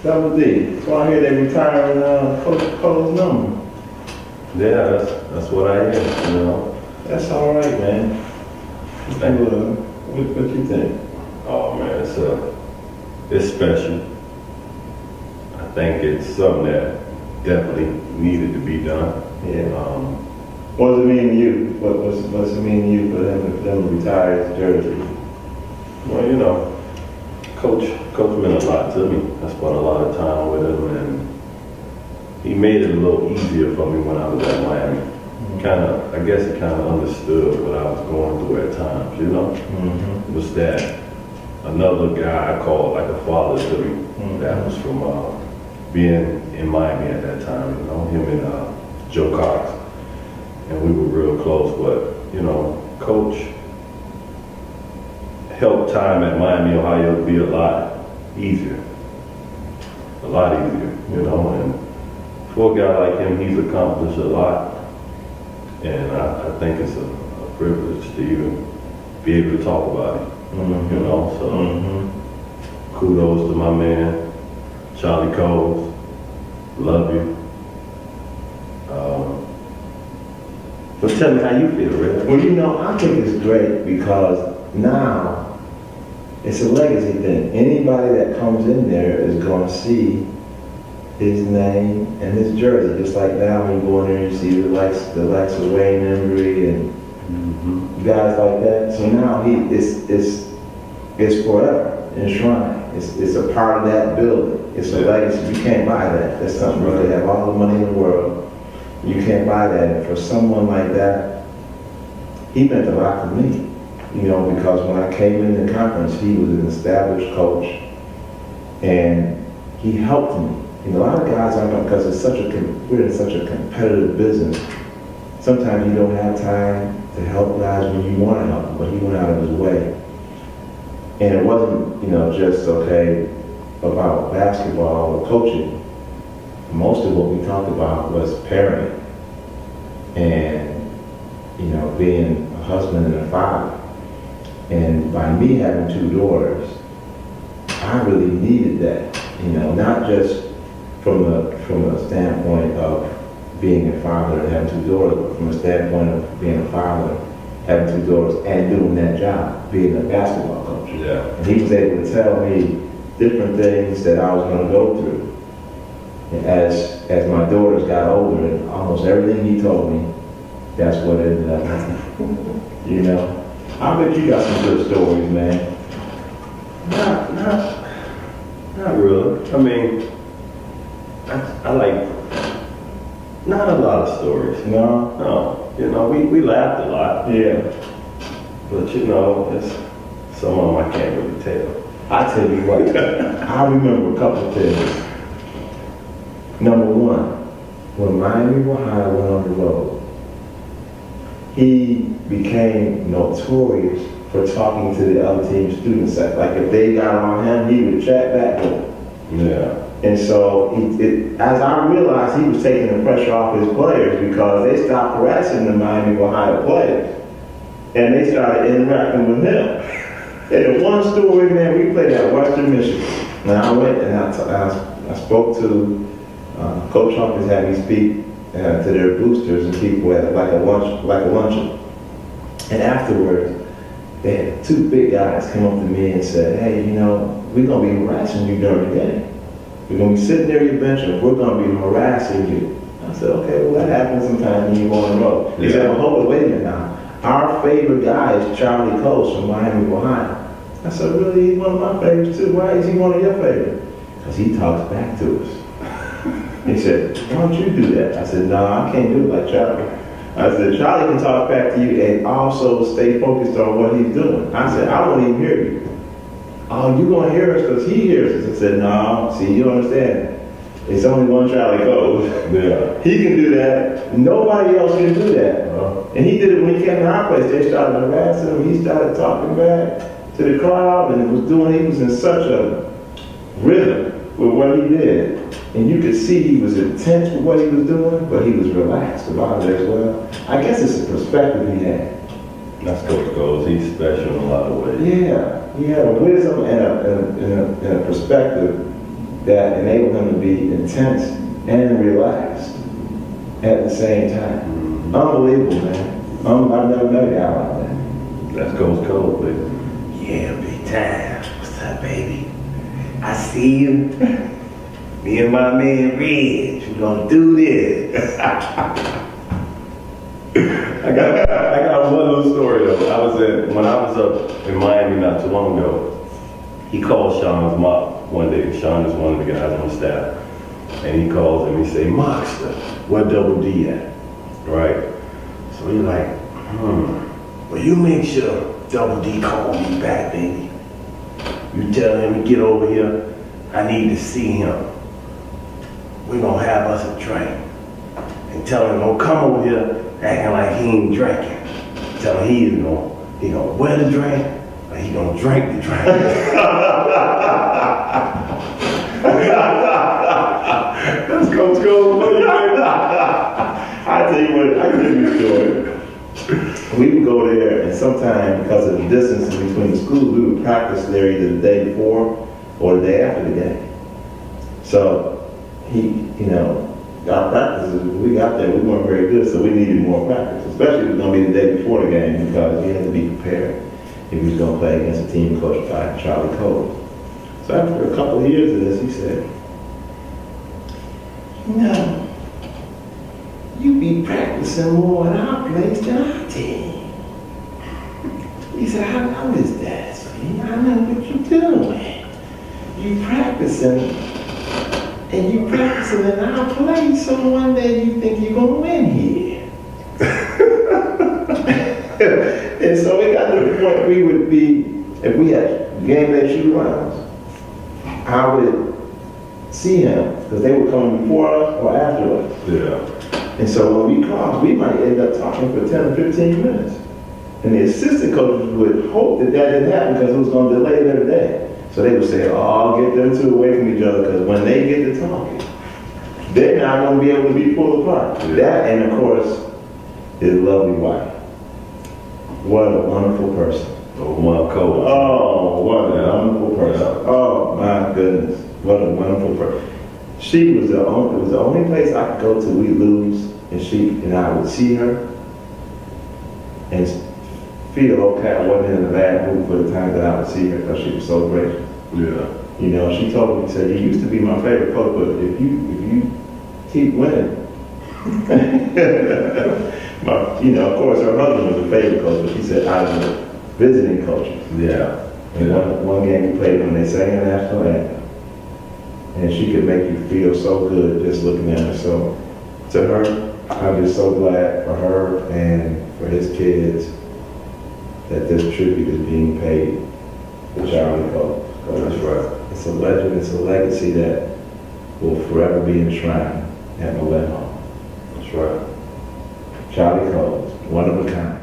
Double D. So I hear they retiring Coach Cole's number. Yeah, that's what I am, you know. That's all right, man. What you think? Oh man, it's special. I think it's something that definitely needed to be done. Yeah. What does it mean to you? What's it mean to you for them to retire his jersey? Well, you know, Coach meant a lot to me. I spent a lot of time with him, and he made it a little easier for me when I was at Miami. I guess he kind of understood what I was going through at times, you know? It was that another guy I called like a father to me, that was from being in Miami at that time, you know, him and Joe Cox. And we were real close, but, you know, Coach helped time at Miami, Ohio to be a lot easier. A lot easier, you know, and for a guy like him, he's accomplished a lot. And I think it's a privilege to even be able to talk about it, you know, so kudos to my man, Charlie Coles, love you. But tell me how you feel, Red. Well, you know, I think it's great because now it's a legacy thing. Anybody that comes in there is going to see his name and his jersey. Just like now when you go in there and you see the likes of Wayne Embry and guys like that. So now it's forever enshrined. It's a part of that building. It's a legacy. You can't buy that. That's something you could have all the money in the world. You can't buy that. And for someone like that, he meant a lot to me. You know, because when I came in the conference, he was an established coach, and he helped me. You know, a lot of guys aren't, because we're in such a competitive business. Sometimes you don't have time to help guys when you want to help them, but he went out of his way. And it wasn't, you know, just about basketball or coaching. Most of what we talked about was parenting and, you know, being a husband and a father. And by me having 2 daughters, I really needed that, you know, not just from a standpoint of being a father and having 2 daughters, but from a standpoint of being a father, having 2 daughters, and doing that job, being a basketball coach. Yeah. And he was able to tell me different things that I was going to go through. And as my daughters got older, and almost everything he told me, that's what ended up happening. You know? I bet you got some good stories, man. Not really. I mean, I like, not a lot of stories. No. You know, we laughed a lot. Yeah. But you know, some of them I can't really tell. I tell you what, I remember a couple of things. Number one, when Miami, Ohio went on the road, he became notorious for talking to the other team students. Like if they got on him, he would chat back with them. Yeah. And so, as I realized, he was taking the pressure off his players because they stopped harassing the Miami, Ohio players. And they started interacting with him. And the one story, man, we played at Western Michigan. Now I went and I spoke to Coach Hawkins, had me speak to their boosters and people at like a luncheon. And afterwards, they had 2 big guys come up to me and said, "Hey, you know, we're gonna be harassing you during the game. We're gonna be sitting there at your bench and we're gonna be harassing you." I said, "Okay, well that happens sometimes when you go on the road." He said, "Well, hold it, wait a minute now. Our favorite guy is Charlie Coles from Miami, Ohio." I said, "Really? He's one of my favorites too. Why is he one of your favorites?" Because he talks back to us. He said, "Why don't you do that?" I said, "No, I can't do it like Charlie." I said, "Charlie can talk back to you and also stay focused on what he's doing." I said, "I won't even hear you." "Oh, you're going to hear us because he hears us." I said, "No, see, you don't understand. It's only one Charlie Coles. Yeah. He can do that. Nobody else can do that." And he did it when he came to our place. They started harassing him. He started talking back to the crowd, and he was in such a rhythm with what he did. And you could see he was intense with what he was doing, but he was relaxed about it as well. I guess it's a perspective he had. That's Coach Coles. He's special in a lot of ways. Yeah, he had a wisdom and a perspective that enabled him to be intense and relaxed at the same time. Unbelievable, man. I've never met a guy like that. That's Coach Cole, baby. Yeah, big time. What's up, baby? I see you. Me and my man Reg, we gonna do this. I got one little story though. When I was up in Miami not too long ago, he called Sean's mom one day. Sean is one of the guys on the staff. And he calls him, he say, Moxter, where Double D at? Right? So he's like, Well, you make sure Double D call me back, baby. You tell him to get over here. I need to see him. We're gonna have us a drink. And tell him don't come over here acting like he ain't drinking. Tell him he gonna wear the drink, or he gonna drink the drink. that's Coach Cole. I tell you what, I can tell you a story. We would go there, and sometimes because of the distance between the schools, we would practice there either the day before or the day after the game. So our practices, we got there, we weren't very good, so we needed more practice. Especially if it was going to be the day before the game, because we had to be prepared if we was going to play against a team coached by Charlie Cole. So after a couple of years of this, he said, you be practicing more in our place than our team. He said, I noticed that, son. I know what you're doing. You practicing, and you practicing in our place, so one day you think you're going to win here. And so it got to the point we would be, if we had game day shoot arounds, I would see him, because they would come before us or after us. Yeah. And so when we crossed, we might end up talking for 10 or 15 minutes. And the assistant coaches would hope that didn't happen because it was going to delay their day. So they would say, oh, get them two away from each other, because when they get to talking, they're not going to be able to be pulled apart. Yeah. That, and of course, his lovely wife. What a wonderful person. Oh, my coach. Oh, what a wonderful person. Oh, my goodness. What a wonderful person. She was it was the only place I could go to. We lose, and I would see her and feel okay. I wasn't in a bad mood for the time that I would see her, because she was so gracious. Yeah. She told me, she said, you used to be my favorite coach, but if you keep winning, of course her husband was a favorite coach, but she said I was a visiting coach. Yeah. And one game we played when they sang the national anthem. And she could make you feel so good just looking at her. So to her, I'm just so glad for her and for his kids that this tribute is being paid to Charlie Cole. That's right. It's a legend, it's a legacy that will forever be enshrined at RedHawk. That's right. Charlie Cole, one of a kind.